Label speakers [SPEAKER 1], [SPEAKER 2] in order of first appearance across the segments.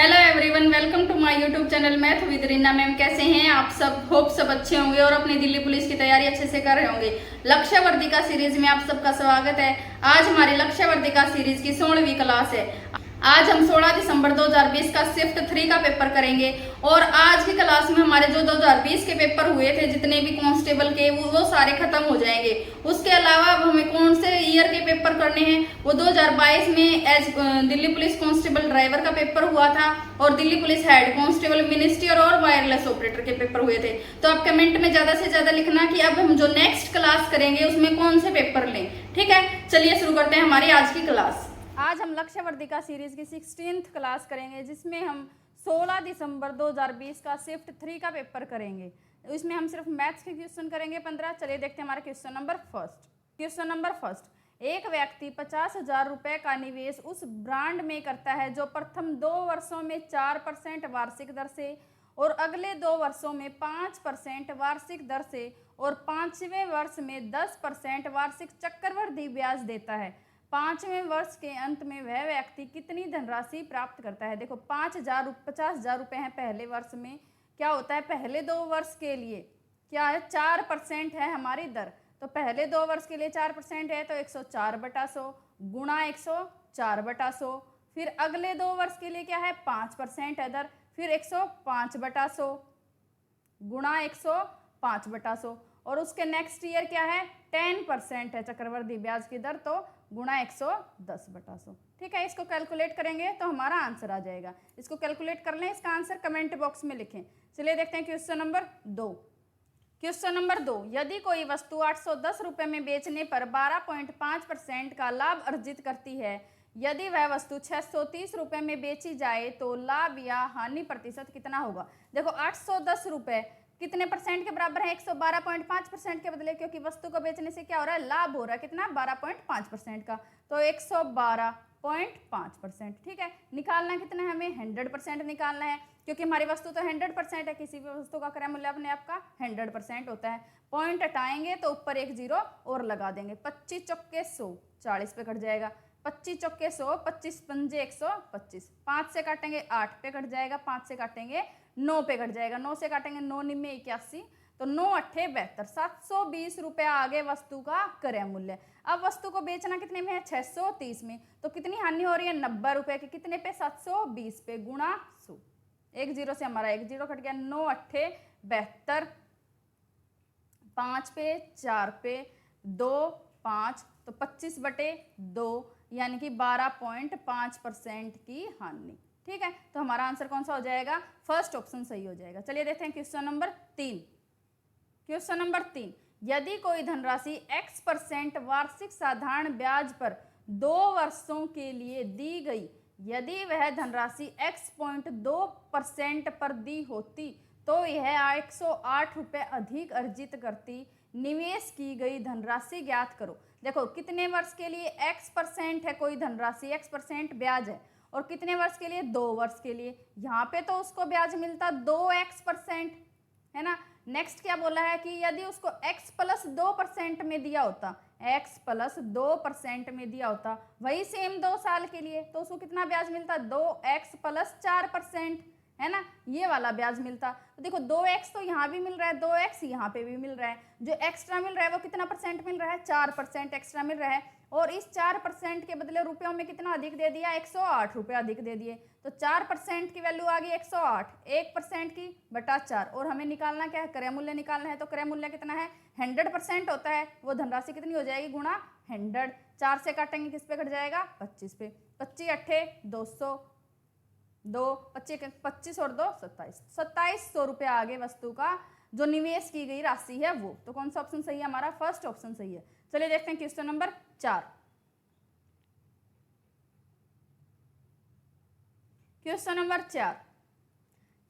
[SPEAKER 1] Hello everyone, welcome to my YouTube channel math with Reena ma'am. कैसे हैं आप सब? होप सब अच्छे होंगे और अपनी दिल्ली पुलिस की तैयारी अच्छे से कर रहे होंगे। लक्ष्य वर्तिका सीरीज में आप सबका स्वागत है। आज हमारी लक्ष्य वर्तिका सीरीज की 16वीं क्लास है। आज हम 16 दिसंबर 2020 का शिफ्ट 3 का पेपर करेंगे और आज की क्लास में हमारे जो 2020 के पेपर हुए थे, जितने भी कांस्टेबल के, वो सारे खत्म हो जाएंगे। उसके अलावा अब हमें कौन से ईयर के पेपर करने हैं, वो 2022 में as Delhi police constable driver का पेपर हुआ था और Delhi police head constable minister और वायरलेस ऑपरेटर के पेपर हुए थे। तो आप कमेंट में ज्यादा से ज्यादा लिखना कि अब हम जो नेक्स्ट क्लास करेंगे उसमें कौन से पेपर लें। ठीक है, चलिए शुरू करते हैं हमारी आज की क्लास। आज हम लक्ष्य वर्तिका सीरीज की 16th क्लास करेंगे, जिसमें हम 16 दिसंबर 2020 का शिफ्ट 3 का पेपर करेंगे। इसमें हम सिर्फ मैथ्स के क्वेश्चन करेंगे 15। चलिए देखते हैं हमारा question number first. Question number first, एक व्यक्ति 50,000 रुपए का निवेश उस ब्रांड में करता है जो प्रथम 2 वर्षों में 4% वार्षिक दर से और अगले 2 वर्षों में 5% वार्षिक दर से और 5वें वर्ष में 10% वार्षिक चक्रवृद्धि ब्याज देता है। 5वें वर्ष के अंत में वह व्यक्ति कितनी धनराशि प्राप्त करता है। देखो 50,000 रुपये हैं पहले वर्ष में। क्या होता है पहले 2 वर्ष के लिए क्या है, 4% है हमारी दर। तो पहले 2 वर्ष के लिए 4% है तो 104/100 गुणा 104/100। फिर अगले 2 वर्ष के लिए क्या है, 5% है दर, फिर 105/100 गुणा 105/100। और उसके नेक्स्ट ईयर क्या है, 10% है चक्रवृद्धि ब्याज की दर, तो गुणा 110/100। ठीक है, इसको कैलकुलेट करेंगे तो हमारा आंसर आ जाएगा। इसको कैलकुलेट कर लें, इसका आंसर कमेंट बॉक्स में लिखें। चलिए देखते हैं क्वेश्चन नंबर 2। क्वेश्चन नंबर 2, यदि कोई वस्तु 810 रुपये में बेचने पर 12.5% का लाभ अर्जित करती है, यदि वह वस्तु 630 रुपये में बेची जाए तो लाभ या हानि प्रतिशत कितना होगा। देखो 810 रुपये कितने परसेंट के बराबर है, 112.5% के बदले, क्योंकि वस्तु को बेचने से क्या हो रहा है, लाभ हो रहा है कितना, 12.5% का, तो 112.5%। ठीक है, निकालना कितना है हमें, 100% निकालना है, क्योंकि हमारी वस्तु तो 100% है। किसी भी वस्तु का क्रय मूल्य अपने आप का 100% होता है। पॉइंट हटाएंगे तो ऊपर एक जीरो और लगा देंगे। 25 चौके 100, 40 पे कट जाएगा। 25 चौके 100, 25 पंजे 125, 5 से काटेंगे 8 पे कट जाएगा, 5 से काटेंगे 9 पे कट जाएगा, 9 से काटेंगे 9 निम्न 81, तो 9 अट्ठे 72, 720 रुपये आगे वस्तु का क्रय मूल्य। अब वस्तु को बेचना कितने में है, 630 में, तो कितनी हानि हो रही है, 90 रुपये की, कितने पे, 720 पे गुणा 100। एक जीरो से हमारा एक जीरो कट गया, 9 अट्ठे 72, 5 पे 4 पे 2 5, तो 25/2 यानी कि 12.5% की हानि। ठीक है, तो हमारा आंसर कौन सा हो जाएगा, फर्स्ट ऑप्शन सही हो जाएगा। चलिए देखते हैं क्वेश्चन नंबर 3। क्वेश्चन नंबर 3, यदि कोई धनराशि x% वार्षिक साधारण ब्याज पर 2 वर्षों के लिए दी गई, यदि वह धनराशि x.2% पर दी होती तो यह 108 रुपये अधिक अर्जित करती। निवेश की गई धनराशि ज्ञात करो। देखो कितने वर्ष के लिए x% है, कोई धनराशि x% ब्याज है, और कितने वर्ष के लिए, 2 वर्ष के लिए। यहाँ पे तो उसको ब्याज मिलता 2x% है ना। नेक्स्ट क्या बोला है कि यदि उसको x+2% में दिया होता, x+2% में दिया होता, वही सेम 2 साल के लिए, तो उसको कितना ब्याज मिलता, 2x+4% है ना, ये वाला ब्याज मिलता। तो देखो 2x तो यहाँ भी मिल रहा है, 2x यहाँ पे भी मिल रहा है, जो एक्स्ट्रा मिल रहा है वो कितना परसेंट मिल रहा है, 4% एक्स्ट्रा मिल रहा है, और इस 4% के बदले रुपयों में कितना अधिक दे दिया, 108 रुपये अधिक दे दिए, तो 4% की वैल्यू आ गई 108, 1% की बटा 4, और हमें निकालना क्या है, क्रय मूल्य निकालना है। तो क्रय मूल्य कितना है, 100% होता है, वो धनराशि कितनी हो जाएगी, गुणा 100। 4 से काटेंगे किस पे कट जाएगा, 25 पे, 25 अट्ठे 200, 2 25 और 2 27, 2700 रुपये आगे वस्तु का जो निवेश की गई राशि है वो। तो कौन सा ऑप्शन सही है हमारा, फर्स्ट ऑप्शन सही है। चलिए देखते हैं question number 4। Question number 4,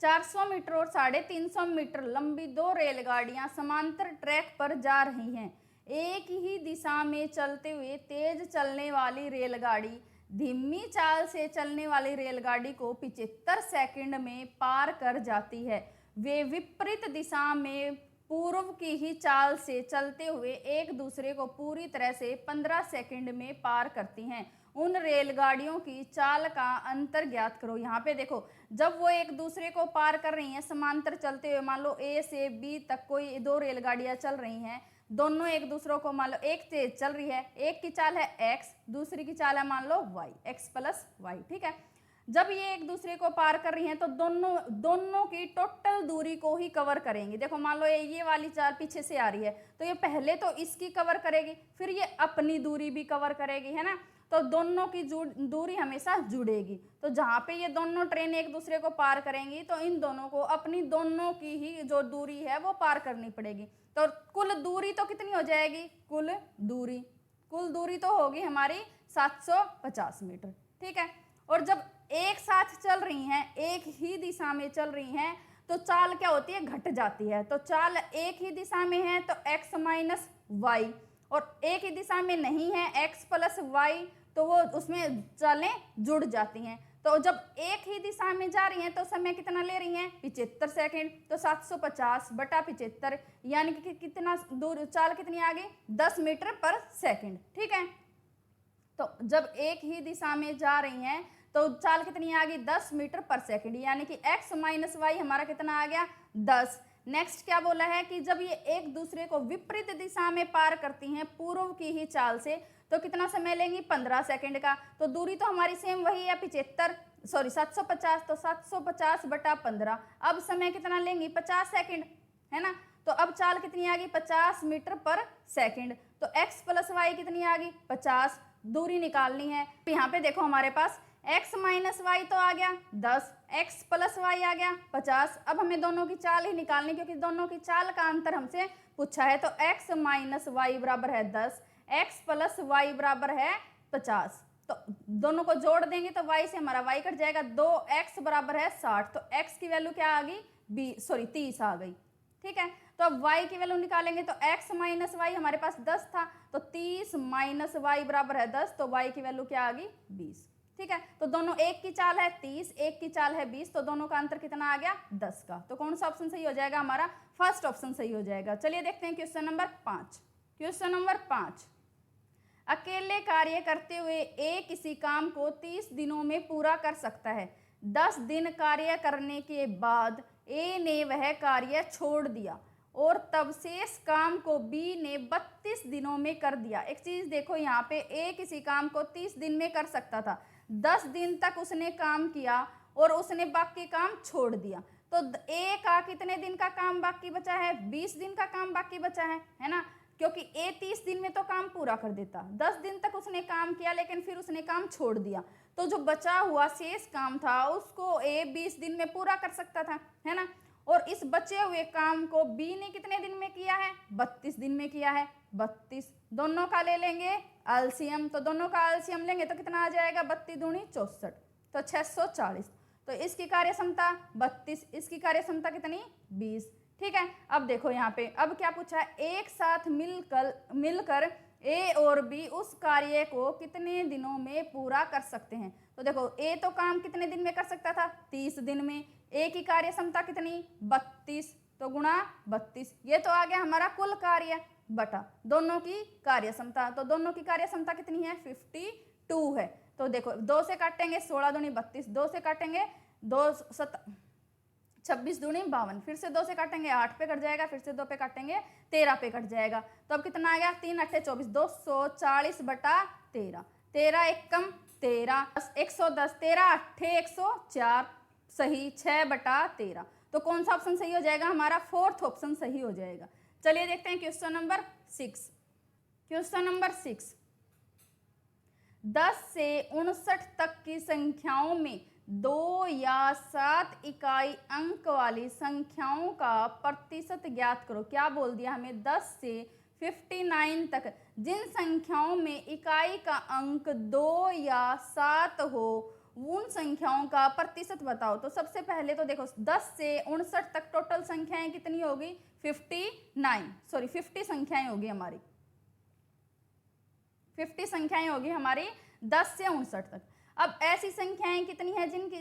[SPEAKER 1] 400 metre और 350 मीटर लंबी 2 रेलगाड़ियां समांतर ट्रैक पर जा रही हैं। एक ही दिशा में चलते हुए तेज चलने वाली रेलगाड़ी धीमी चाल से चलने वाली रेलगाड़ी को 75 सेकंड में पार कर जाती है। वे विपरीत दिशा में पूर्व की ही चाल से चलते हुए एक दूसरे को पूरी तरह से 15 सेकंड में पार करती हैं। उन रेलगाड़ियों की चाल का अंतर ज्ञात करो। यहाँ पे देखो, जब वो एक दूसरे को पार कर रही हैं समांतर चलते हुए, मान लो ए से बी तक कोई दो रेलगाड़ियां चल रही हैं, दोनों एक दूसरों को, मान लो एक तेज चल रही है, एक की चाल है एक्स, दूसरी की चाल है मान लो वाई, एक्स प्लस वाई, ठीक है। जब ये एक दूसरे को पार कर रही हैं तो दोनों की टोटल दूरी को ही कवर करेंगी। देखो मान लो ये वाली चाल पीछे से आ रही है तो ये पहले तो इसकी कवर करेगी, फिर ये अपनी दूरी भी कवर करेगी, है ना। तो दोनों की दूरी हमेशा जुड़ेगी। तो जहाँ पे ये दोनों ट्रेन एक दूसरे को पार करेंगी तो इन दोनों को अपनी दोनों की ही जो दूरी है वो पार करनी पड़ेगी। तो कुल दूरी तो कितनी हो जाएगी, कुल दूरी तो होगी हमारी 750 मीटर, ठीक है। और जब एक साथ चल रही हैं, एक ही दिशा में चल रही हैं, तो चाल क्या होती है, घट जाती है। तो चाल एक ही दिशा में है तो x माइनस वाई, और एक ही दिशा में नहीं है x प्लस वाई, तो वो उसमें चालें जुड़ जाती हैं। तो जब एक ही दिशा में जा रही हैं तो समय कितना ले रही हैं, 75 सेकेंड। तो 750 बटा 75 यानी कि कितना दूर, चाल कितनी आ गई, 10 मीटर पर सेकेंड, ठीक है। तो जब एक ही दिशा में जा रही हैं तो चाल कितनी आ गई, 10 मीटर पर सेकेंड, यानी कि x माइनस वाई हमारा कितना आ गया, 10। नेक्स्ट क्या बोला है कि जब ये एक दूसरे को विपरीत दिशा में पार करती हैं पूर्व की ही चाल से, तो कितना समय लेंगी, 15 सेकेंड का। तो दूरी तो हमारी सेम वही है 750, तो 750 बटा 15, अब समय कितना लेंगी, 50 सेकेंड, है ना। तो अब चाल कितनी आ गई, 50 मीटर पर सेकेंड। तो x प्लस वाई कितनी आ गई, 50, दूरी निकालनी है। यहाँ पे देखो हमारे पास x माइनस वाई तो आ गया 10, x प्लस वाई आ गया 50। अब हमें दोनों की चाल ही निकालनी, क्योंकि दोनों की चाल का अंतर हमसे पूछा है। तो x माइनस वाई बराबर है 10, x प्लस वाई बराबर है 50। तो दोनों को जोड़ देंगे तो y से हमारा y कट जाएगा, 2x बराबर है 60। तो x की वैल्यू क्या आ गई, 30 आ गई, ठीक है। तो अब y की वैल्यू निकालेंगे तो x माइनस वाई हमारे पास 10 था, तो 30 माइनस वाई बराबर है 10, तो y की वैल्यू क्या आ गई, 20, ठीक है। तो दोनों, एक की चाल है 30, एक की चाल है 20, तो दोनों का अंतर कितना आ गया, 10 का। तो कौन सा ऑप्शन सही हो जाएगा, हमारा फर्स्ट ऑप्शन सही हो जाएगा। चलिए देखते हैं क्वेश्चन नंबर 5। क्वेश्चन नंबर 5, अकेले कार्य करते हुए ए किसी काम को 30 दिनों में पूरा कर सकता है। 10 दिन कार्य करने के बाद ए ने वह कार्य छोड़ दिया और तब शेष काम को बी ने 32 दिनों में कर दिया। एक चीज देखो, यहाँ पे ए किसी काम को 30 दिन में कर सकता था, 10 दिन तक उसने काम किया और उसने बाकी काम छोड़ दिया। तो ए का कितने दिन का काम बाकी बचा है, 20 दिन का काम बाकी बचा है ना, क्योंकि ए 30 दिन में तो काम पूरा कर देता, 10 दिन तक उसने काम किया लेकिन फिर उसने काम छोड़ दिया। तो जो बचा हुआ शेष काम था उसको ए 20 दिन में पूरा कर सकता था, है ना। और इस बचे हुए काम को बी ने कितने दिन में किया है, 32 दिन में किया है, 32। दोनों का ले लेंगे एलसीएम, तो दोनों का एलसीएम लेंगे तो कितना आ जाएगा, 32 दूनी 64, तो 640। तो इसकी कार्य क्षमता 32, इसकी कार्य क्षमता कितनी, 20, ठीक है। अब देखो यहाँ पे अब क्या पूछा है, एक साथ मिलकर ए और बी उस कार्य को कितने दिनों में पूरा कर सकते हैं। तो देखो ए तो काम कितने दिन में कर सकता था, 30 दिन में। ए की कार्य क्षमता कितनी, 32, तो गुणा 32, ये तो आ गया हमारा कुल कार्य बटा दोनों की कार्य क्षमता। तो दोनों की कार्य क्षमता कितनी है, 52 है। तो देखो 2 से काटेंगे 16 दूनी 32, 2 से काटेंगे 26 दूनी 52, फिर से 2 से काटेंगे 8 पे कट जाएगा, फिर से 2 पे काटेंगे 13 पे कट जाएगा। तो अब कितना आ गया, 3 8 24, 240 बटा 13, 13 एक कम 13, 110, 13 8 104, सही 6 बटा 13। तो कौन सा ऑप्शन सही हो जाएगा, हमारा फोर्थ ऑप्शन सही हो जाएगा। चलिए देखते हैं क्वेश्चन नंबर 6। क्वेश्चन नंबर 6, 10 से 59 तक की संख्याओं में 2 या 7 इकाई अंक वाली संख्याओं का प्रतिशत ज्ञात करो। क्या बोल दिया हमें, 10 से 59 तक जिन संख्याओं में इकाई का अंक 2 या 7 हो उन संख्याओं का प्रतिशत बताओ। तो सबसे पहले तो देखो 10 से 59 तक टोटल संख्याएं कितनी होगी, 50 संख्याएं होगी हमारी, 50 संख्याएं होगी हमारी 10 से 59 तक। अब ऐसी संख्याएं कितनी है जिनकी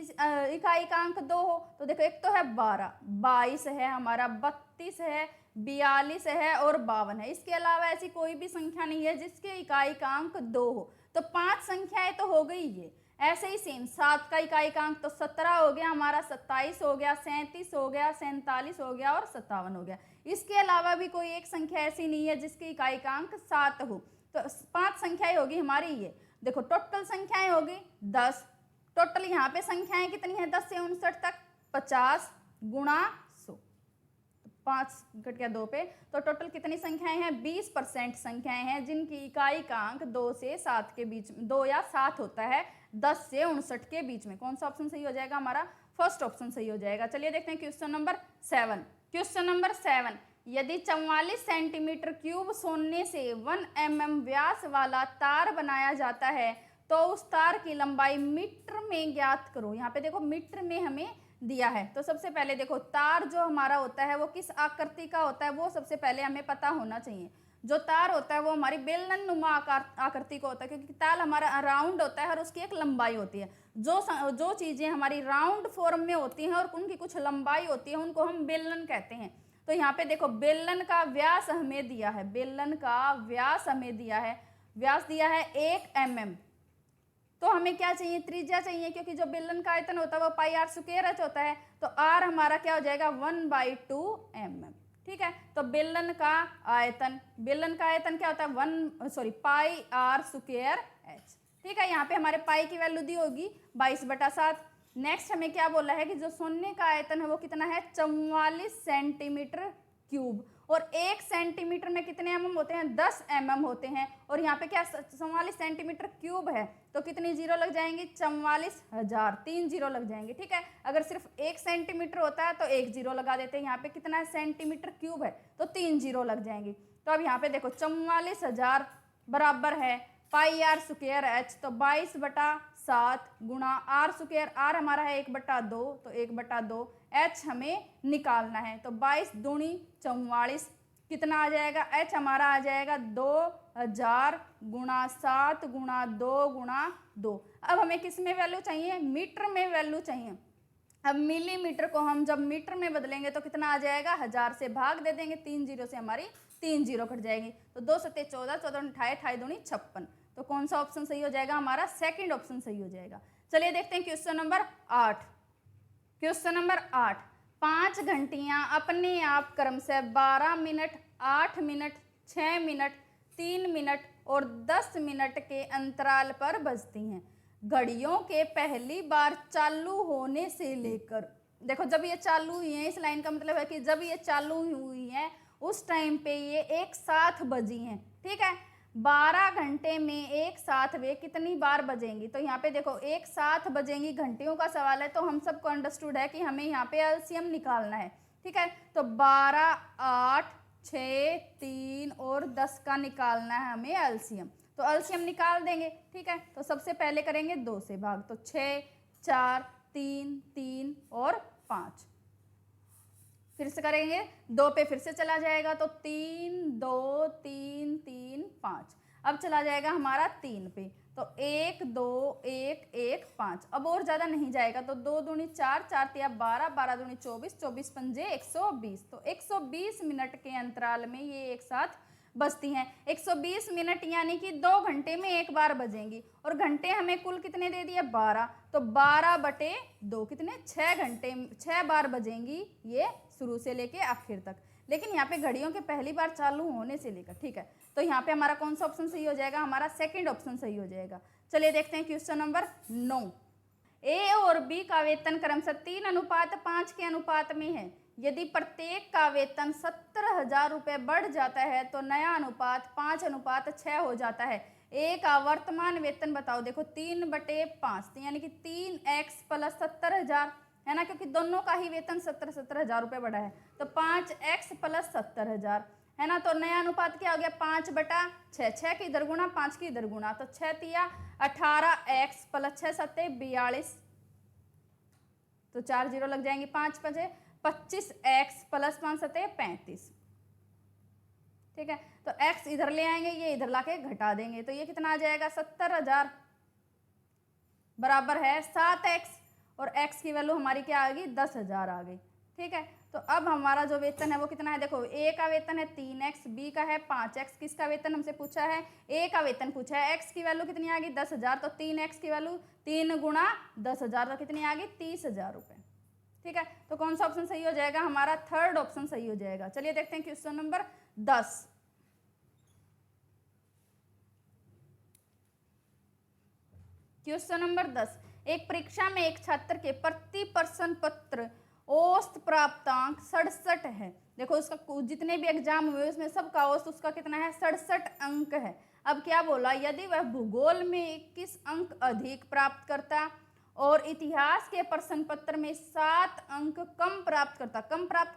[SPEAKER 1] इकाई का अंक 2 हो। तो देखो एक तो है 12, 22 है हमारा, 32 है, 42 है और 52 है। इसके अलावा ऐसी कोई भी संख्या नहीं है जिसके इकाई का अंक 2 हो। तो 5 संख्याएं तो हो गई ये। ऐसे ही सेम 7 का इकाइकांक तो 17 हो गया हमारा, 27 हो गया, 37 हो गया, 47 हो गया और 57 हो गया। इसके अलावा भी कोई एक संख्या ऐसी नहीं है जिसकी इकाइकांक 7 हो। तो 5 संख्याएं होगी हमारी ये। देखो टोटल संख्याएं होगी 10। टोटल यहाँ पे संख्याएं कितनी है 10 से 59 तक, 50 गुणा 100, 5 घट गया 2 पे, तो टोटल कितनी संख्याएं हैं 20% संख्याएं हैं जिनकी इकाइकांक 2 से 7 के बीच में, 2 या 7 होता है 10 से 59 के बीच में। कौन सा ऑप्शन सही हो जाएगा हमारा, फर्स्ट ऑप्शन सही हो जाएगा। चलिए देखते हैं क्वेश्चन नंबर 7। क्वेश्चन नंबर 7, यदि 44 सेंटीमीटर क्यूब सोने से 1 mm व्यास वाला तार बनाया जाता है तो उस तार की लंबाई मीटर में ज्ञात करो। यहाँ पे देखो मीटर में हमें दिया है, तो सबसे पहले देखो तार जो हमारा होता है वो किस आकृति का होता है वो सबसे पहले हमें पता होना चाहिए। जो तार होता है वो हमारी बेलन नुमा आकृति का होता है, क्योंकि तार हमारा राउंड होता है और उसकी एक लंबाई होती है। जो चीजें हमारी राउंड फॉर्म में होती हैं और उनकी कुछ लंबाई होती है उनको हम बेलन कहते हैं। तो यहाँ पे देखो बेलन का व्यास हमें दिया है, बेलन का व्यास हमें दिया है, व्यास दिया है 1 mm। तो हमें क्या चाहिए, त्रिज्या चाहिए, क्योंकि जो बेलन का आयतन होता है वो पाई आर स्क्वायर एच होता है। तो आर हमारा क्या हो जाएगा 1/2 mm। ठीक है, तो बेलन का आयतन क्या होता है पाई आर स्क्वायर एच। ठीक है, यहाँ पे हमारे पाई की वैल्यू दी होगी 22/7। नेक्स्ट हमें क्या बोला है कि जो सोने का आयतन है वो कितना है 44 सेंटीमीटर क्यूब, और 1 सेंटीमीटर में कितने mm होते हैं 10 mm होते हैं। और यहाँ पे क्या 44 सेंटीमीटर क्यूब है तो कितनी जीरो लग जाएंगी 44,000, 3 जीरो लग जाएंगे। ठीक है, अगर सिर्फ 1 सेंटीमीटर होता है तो 1 जीरो लगा देते हैं। यहाँ पे कितना है सेंटीमीटर क्यूब है तो 3 जीरो लग जाएंगी। तो अब यहाँ पे देखो 44,000 बराबर है पाई आर स्क्वायर एच, तो 22/7 गुणा आर स्क्वायर, आर हमारा है 1/2, तो 1/2 एच हमें निकालना है। तो 22 दूनी 44 कितना आ जाएगा, एच हमारा आ जाएगा 2000 गुणा 7 गुणा 2 गुणा 2। अब हमें किस में वैल्यू चाहिए, मीटर में वैल्यू चाहिए। अब मिलीमीटर को हम जब मीटर में बदलेंगे तो कितना आ जाएगा, 1000 से भाग दे देंगे, 3 जीरो से हमारी 3 जीरो कट जाएगी। तो 2 सत्ते 14, 14 28, 28 दूनी 56। तो कौन सा ऑप्शन सही हो जाएगा हमारा, सेकंड ऑप्शन सही हो जाएगा। चलिए देखते हैं क्वेश्चन नंबर 8। क्वेश्चन नंबर 8, 5 घंटियां अपने आप क्रम से 12 मिनट, 8 मिनट, 6 मिनट, 3 मिनट और 10 मिनट के अंतराल पर बजती हैं। घड़ियों के पहली बार चालू होने से लेकर, देखो जब ये चालू हुई है, इस लाइन का मतलब है कि जब ये चालू हुई है उस टाइम पे ये एक साथ बजी हैं। ठीक है, 12 घंटे में एक साथ वे कितनी बार बजेंगी। तो यहाँ पे देखो एक साथ बजेंगी, घंटियों का सवाल है तो हम सबको अंडरस्टूड है कि हमें यहाँ पे एलसीएम निकालना है। ठीक है, तो 12, 8, 6, 3 और 10 का निकालना है हमें एलसीएम। तो एलसीएम निकाल देंगे। ठीक है, तो सबसे पहले करेंगे 2 से भाग, तो 6, 4, 3, 3 और 5। फिर से करेंगे 2 पे फिर से चला जाएगा, तो 3, 2, 3, 3, 5। अब चला जाएगा हमारा 3 पे, तो 1, 2, 1, 1, 5। अब और ज़्यादा नहीं जाएगा, तो 2 दूनी 4, 4 तिया 12, 12 दूनी 24, 24 पंजे 120। तो 120 मिनट के अंतराल में ये एक साथ बजती हैं। 120 मिनट यानी कि 2 घंटे में एक बार बजेंगी, और घंटे हमें कुल कितने दे दिए 12, तो 12/2 कितने 6 घंटे, 6 बार बजेंगी ये शुरू से लेके आखिर तक। लेकिन यहाँ पे घड़ियों के पहली बार चालू होने से लेकर। ठीक है, तो यहाँ पे हमारा कौन सा ऑप्शन सही हो जाएगा, हमारा सेकंड ऑप्शन सही हो जाएगा। चलिए देखते हैं क्वेश्चन नंबर 9। ए और बी का वेतन क्रमशः 3:5 के अनुपात में है। यदि प्रत्येक का वेतन 70,000 रुपये बढ़ जाता है तो नया अनुपात 5:6 हो जाता है। ए का वर्तमान वेतन बताओ। देखो 3/5 यानी कि 3x प्लस 70,000 है ना, क्योंकि दोनों का ही वेतन 70,000 रुपये बढ़ा है। तो 5x प्लस 70,000 है ना, तो नया अनुपात क्या हो गया 5/6, 6 की इधर गुणा 5 की इधर गुणा, तो 6 तिया 18x प्लस 6 सत्ते 42, तो 4 जीरो लग जाएंगे, 5 5 25x प्लस 5 सत्ते 35। ठीक है, तो x इधर ले आएंगे, ये इधर लाके घटा देंगे, तो ये कितना आ जाएगा 70,000 बराबर है 7x, और x की वैल्यू हमारी क्या आ गई 10,000 आ गई। ठीक है। तो अब हमारा जो वेतन है वो कितना है, देखो ए का वेतन है 3x, बी का है 5x, किसका वेतन हमसे पूछा है, ए का वेतन पूछा है, x की वैल्यू कितनी आ गई 10,000, तो 3x की वैल्यू 3 गुणा 10,000 तो कितनी आ गई 30,000 रुपये। ठीक है, तो कौन सा ऑप्शन सही हो जाएगा, हमारा थर्ड ऑप्शन सही हो जाएगा। चलिए देखते हैं क्वेश्चन नंबर 10। क्वेश्चन नंबर 10, एक परीक्षा में एक छात्र के प्रति प्रश्न पत्र औसत प्राप्तांक 67 है। देखो उसका जितने भी एग्जाम हुए उसमें सबका औसत उसका कितना है 67 अंक है। अब क्या बोला, यदि वह भूगोल में 21 अंक अधिक प्राप्त करता और इतिहास के प्रश्न पत्र में 7 अंक कम प्राप्त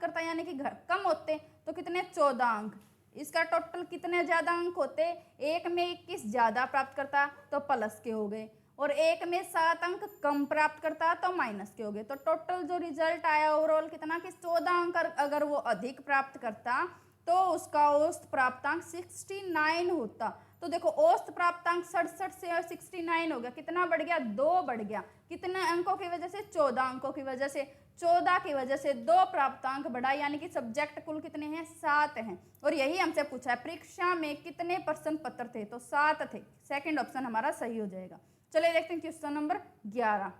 [SPEAKER 1] करता यानी कि कम होते तो कितने 14 अंक, इसका टोटल कितने ज्यादा अंक होते, एक में 21 ज्यादा प्राप्त करता तो प्लस के हो गए और एक में 7 अंक कम प्राप्त करता तो माइनस के हो गए। तो टोटल जो रिजल्ट आया ओवरऑल कितना कि 14 अंक अगर वो अधिक प्राप्त करता तो उसका औसत प्राप्तांक 69 होता। तो देखो औसत प्राप्तांक 67 से 69 हो गया, कितना बढ़ गया 2 बढ़ गया, कितने अंकों की वजह से 14 अंकों की वजह से, 14 की वजह से 2 प्राप्तांक बढ़ा यानी कि सब्जेक्ट कुल कितने हैं 7 हैं। और यही हमसे पूछा है परीक्षा में कितने प्रश्न पत्र थे, तो 7 थे। सेकंड ऑप्शन हमारा सही हो जाएगा। चलिए देखते हैं क्वेश्चन नंबर 11।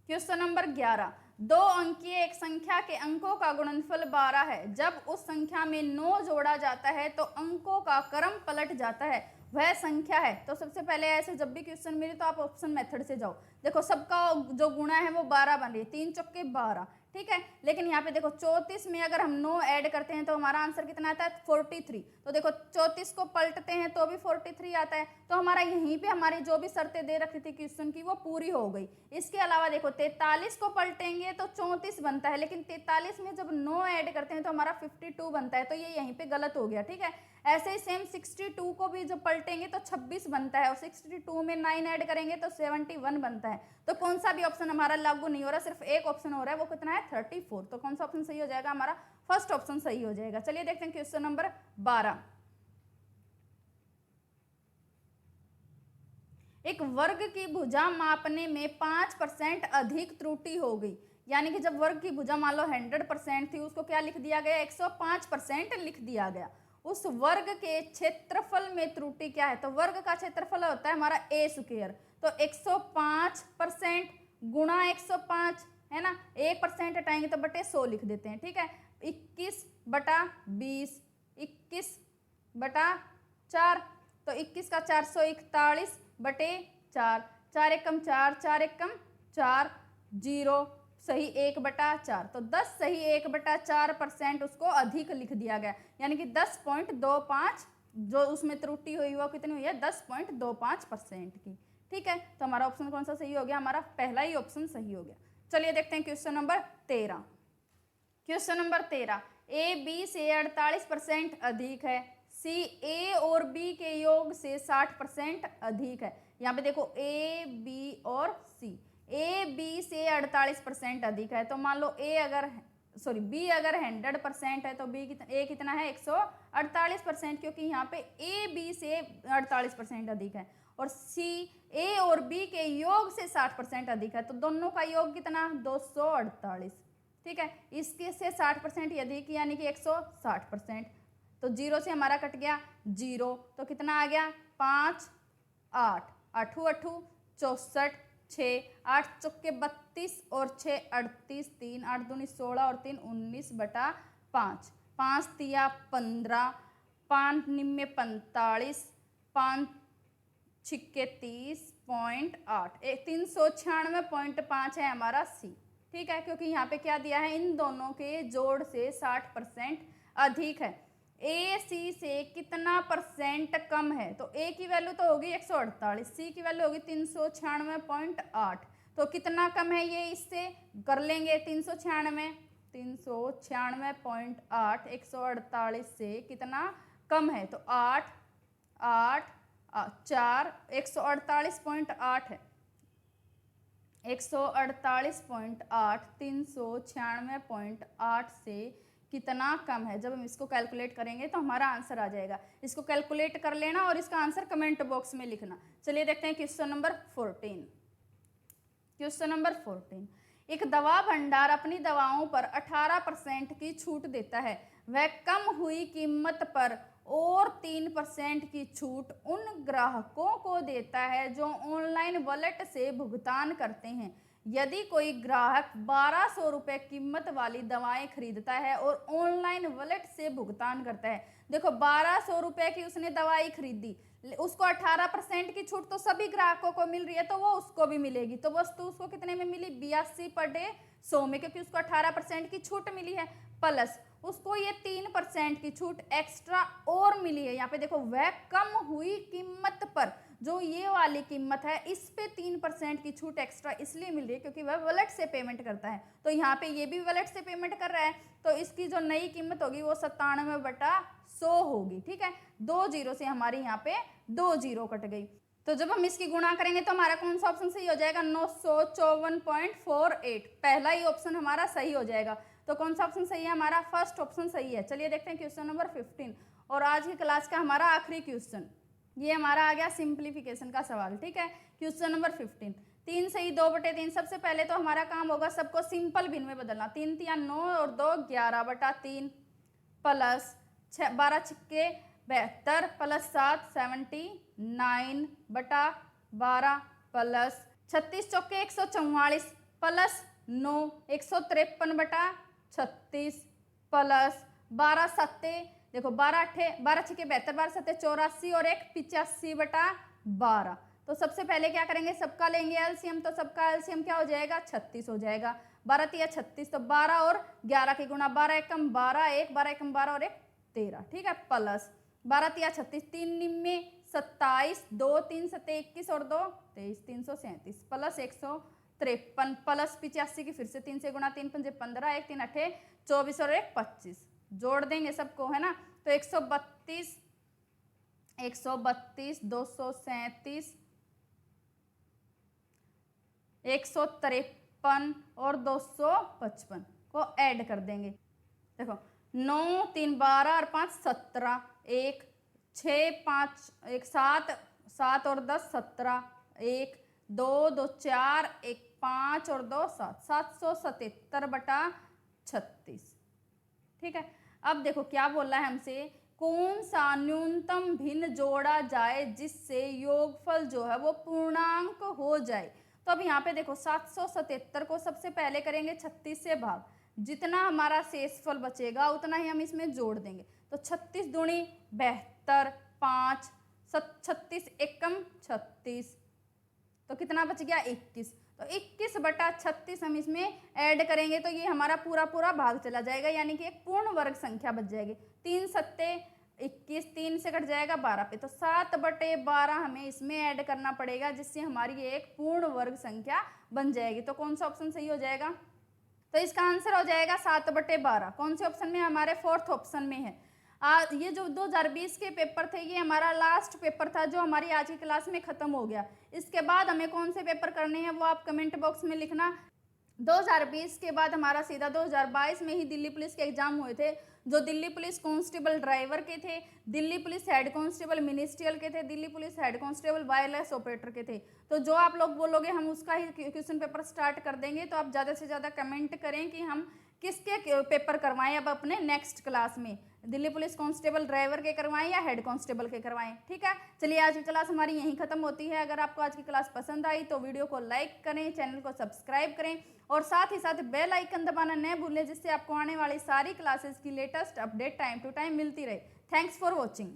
[SPEAKER 1] क्वेश्चन नंबर 11, 2 अंकीय एक संख्या के अंकों का गुणनफल 12 है। जब उस संख्या में 9 जोड़ा जाता है तो अंकों का क्रम पलट जाता है, वह संख्या है। तो सबसे पहले ऐसे जब भी क्वेश्चन मिले तो आप ऑप्शन मेथड से जाओ। देखो सबका जो गुणा है वो 12 बन रही है, 3 चौके 12, ठीक है। लेकिन यहाँ पे देखो 34 में अगर हम 9 ऐड करते हैं तो हमारा आंसर कितना आता है 43। तो देखो 34 को पलटते हैं तो भी 43 आता है। तो हमारा यहीं पे हमारी जो भी शर्तें दे रखी थी क्वेश्चन की वो पूरी हो गई। इसके अलावा देखो 43 को पलटेंगे तो 34 बनता है, लेकिन 43 में जब 9 ऐड करते हैं तो हमारा 52 बनता है, तो ये यहीं पे गलत हो गया, ठीक है। ऐसे ही सेम 62 को भी जब पलटेंगे तो 26 बनता है और 62 में 9 ऐड करेंगे तो 71 बनता है। तो कौन सा भी ऑप्शन हमारा लागू नहीं हो रहा, सिर्फ एक ऑप्शन हो रहा है, वो कितना है 34। तो कौन सा ऑप्शन सही हो जाएगा, हमारा फर्स्ट ऑप्शन सही हो जाएगा। चलिए देखते हैं क्वेश्चन नंबर 12। एक वर्ग की भुजा मापने में 5% अधिक त्रुटि हो गई, यानी कि जब वर्ग की भुजा मान लो 100% थी उसको क्या लिख दिया गया 105% लिख दिया गया। उस वर्ग के क्षेत्रफल में त्रुटि क्या है, तो वर्ग का क्षेत्रफल होता है हमारा a स्क्वायर, तो 105% गुणा 105 है ना, 1% हटाएंगे तो बटे 100 लिख देते हैं, ठीक है। 21/20, 21/4, तो 21 का 441 बटे 4, 4 एकम 4, 4 एकम 4, 0 सही 1/4, तो 10 सही 1/4% उसको अधिक लिख दिया गया, यानी कि 10.25 जो उसमें त्रुटि हुई वो कितनी हुई है 10.25% की, ठीक है। तो हमारा ऑप्शन कौन सा सही हो गया, हमारा पहला ही ऑप्शन सही हो गया। चलिए देखते हैं question number 13। Question number 13, A B से 48% अधिक है, सी ए और बी के योग से 60% अधिक है। यहाँ पे देखो ए बी और सी, ए बी से 48% अधिक है, तो मान लो बी अगर 100% है तो ए कितना है 148%, क्योंकि यहाँ पे ए बी से 48% अधिक है और सी ए और बी के योग से 60% अधिक है, तो दोनों का योग कितना 248, ठीक है। इसके से 60% अधिक यानी कि 160%, तो 0 से हमारा कट गया 0, तो कितना आ गया 5 8 8 8 64 6 8 चौके 32 और 6 38 3 8 दूनी 16 और 3 19/5, 5 तिया 15, 5 निम्मे 45, 5 छिक्के 30.8, 396.5 है हमारा सी, ठीक है। क्योंकि यहाँ पे क्या दिया है इन दोनों के जोड़ से 60% अधिक है। ए सी से कितना परसेंट कम है, तो ए की वैल्यू तो होगी 148, सी की वैल्यू होगी 396.8, तो कितना कम है ये, इससे कर लेंगे 396.8 148 से कितना कम है, तो 8 8 4 148.8 है, 148.8 396.8 से कितना कम है। जब हम इसको कैलकुलेट करेंगे तो हमारा आंसर आ जाएगा। इसको कैलकुलेट कर लेना और इसका आंसर कमेंट बॉक्स में लिखना। चलिए देखते हैं क्वेश्चन नंबर 14। क्वेश्चन नंबर 14, एक दवा भंडार अपनी दवाओं पर 18% की छूट देता है। वह कम हुई कीमत पर और 3% की छूट उन ग्राहकों को देता है जो ऑनलाइन वॉलेट से भुगतान करते हैं। यदि कोई ग्राहक 1200 रुपये कीमत वाली दवाएं खरीदता है और ऑनलाइन वॉलेट से भुगतान करता है, देखो 1200 रुपये की उसने दवाई खरीदी, उसको 18% की छूट तो सभी ग्राहकों को मिल रही है, तो वो उसको भी मिलेगी। तो वस्तु उसको कितने में मिली? 82 पर डे 100 में, क्योंकि उसको 18% की छूट मिली है। प्लस उसको ये 3% की छूट एक्स्ट्रा और मिली है। यहाँ पे देखो, वह कम हुई कीमत पर, जो ये वाली कीमत है इस पे 3% की छूट एक्स्ट्रा इसलिए मिल रही है क्योंकि वह वॉलेट से पेमेंट करता है। तो यहाँ पे ये भी वॉलेट से पेमेंट कर रहा है, तो इसकी जो नई कीमत होगी वो 97/100 होगी। ठीक है, 2 जीरो से हमारी यहाँ पे 2 जीरो कट गई। तो जब हम इसकी गुणा करेंगे तो हमारा कौन सा ऑप्शन सही हो जाएगा? 954.48, पहला ही ऑप्शन हमारा सही हो जाएगा। तो कौन सा ऑप्शन सही है हमारा? फर्स्ट ऑप्शन सही है। चलिए देखते हैं क्वेश्चन नंबर 15 और आज की क्लास का हमारा आखिरी क्वेश्चन। ये हमारा आ गया सिंप्लीफिकेशन का सवाल। ठीक है, क्वेश्चन नंबर 15, 3 सही 2/3। सबसे पहले तो हमारा काम होगा सबको सिंपल भिन्न में बदलना। 3 तिया 9 और 2 11/3 प्लस 12 छिक्के 72 प्लस 7 79/12 प्लस 36 चौके 144 प्लस 9 153/36 प्लस 12 सत्ते, देखो 12 छिके 72 12 सत्ते 84 और 1 85/12। तो सबसे पहले क्या करेंगे? सबका लेंगे एलसीएम, तो सबका एलसीएम क्या हो जाएगा? 36 हो जाएगा। 12 तिया 36, तो 12 और 11 की गुणा 12 एकम 12 1 12 एकम 12 और 1 13। ठीक है, प्लस 12 तिया 36 3 निम्मे 27 2 3 सत्ते 21 और 2 23 337 प्लस 153 प्लस 85 की फिर से 3 से गुणा 3 पंजे 15 1 3 8 24 और 1 25। जोड़ देंगे सबको, है ना? तो 132 237 153 और 255 को ऐड कर देंगे। देखो 9 3 12 और 5 17 1 6 5 1 7 7 और 10 17 1 2 2 4 1 5 और 2 7 777/36। ठीक है, अब देखो क्या बोल रहा है हमसे, कौन सा न्यूनतम भिन्न जोड़ा जाए जिससे योगफल जो है वो पूर्णांक हो जाए। तो अब यहाँ पे देखो 777 को सबसे पहले करेंगे 36 से भाग, जितना हमारा शेषफल बचेगा उतना ही हम इसमें जोड़ देंगे। तो 36 दूनी 72 5 36 एकम 36, तो कितना बच गया? 21। तो 21/36 हम इसमें ऐड करेंगे तो ये हमारा पूरा पूरा भाग चला जाएगा, यानी कि एक पूर्ण वर्ग संख्या बच जाएगी। 3 सत्ते 21, 3 से कट जाएगा 12 पे, तो 7/12 हमें इसमें ऐड करना पड़ेगा, जिससे हमारी ये एक पूर्ण वर्ग संख्या बन जाएगी। तो कौन सा ऑप्शन सही हो जाएगा? तो इसका आंसर हो जाएगा 7/12। कौन से ऑप्शन में? हमारे फोर्थ ऑप्शन में है। ये जो 2020 के पेपर थे ये हमारा लास्ट पेपर था जो हमारी आज की क्लास में खत्म हो गया। इसके बाद हमें कौन से पेपर करने हैं वो आप कमेंट बॉक्स में लिखना। 2020 के बाद हमारा सीधा 2022 में ही दिल्ली पुलिस के एग्जाम हुए थे, जो दिल्ली पुलिस कांस्टेबल ड्राइवर के थे, Delhi police head constable ministerial के थे, Delhi police head constable wireless operator के थे। तो जो आप लोग बोलोगे हम उसका ही क्वेश्चन पेपर स्टार्ट कर देंगे। तो आप ज़्यादा से ज़्यादा कमेंट करें कि हम किसके पेपर करवाएं अब अपने नेक्स्ट क्लास में, दिल्ली पुलिस कांस्टेबल ड्राइवर के करवाएं या हेड कांस्टेबल के करवाएं। ठीक है, चलिए आज की क्लास हमारी यहीं खत्म होती है। अगर आपको आज की क्लास पसंद आई तो वीडियो को लाइक करें, चैनल को सब्सक्राइब करें और साथ ही साथ बेल आइकन दबाना न भूलें, जिससे आपको आने वाली सारी क्लासेस की latest update time to time मिलती रहे। Thanks for watching.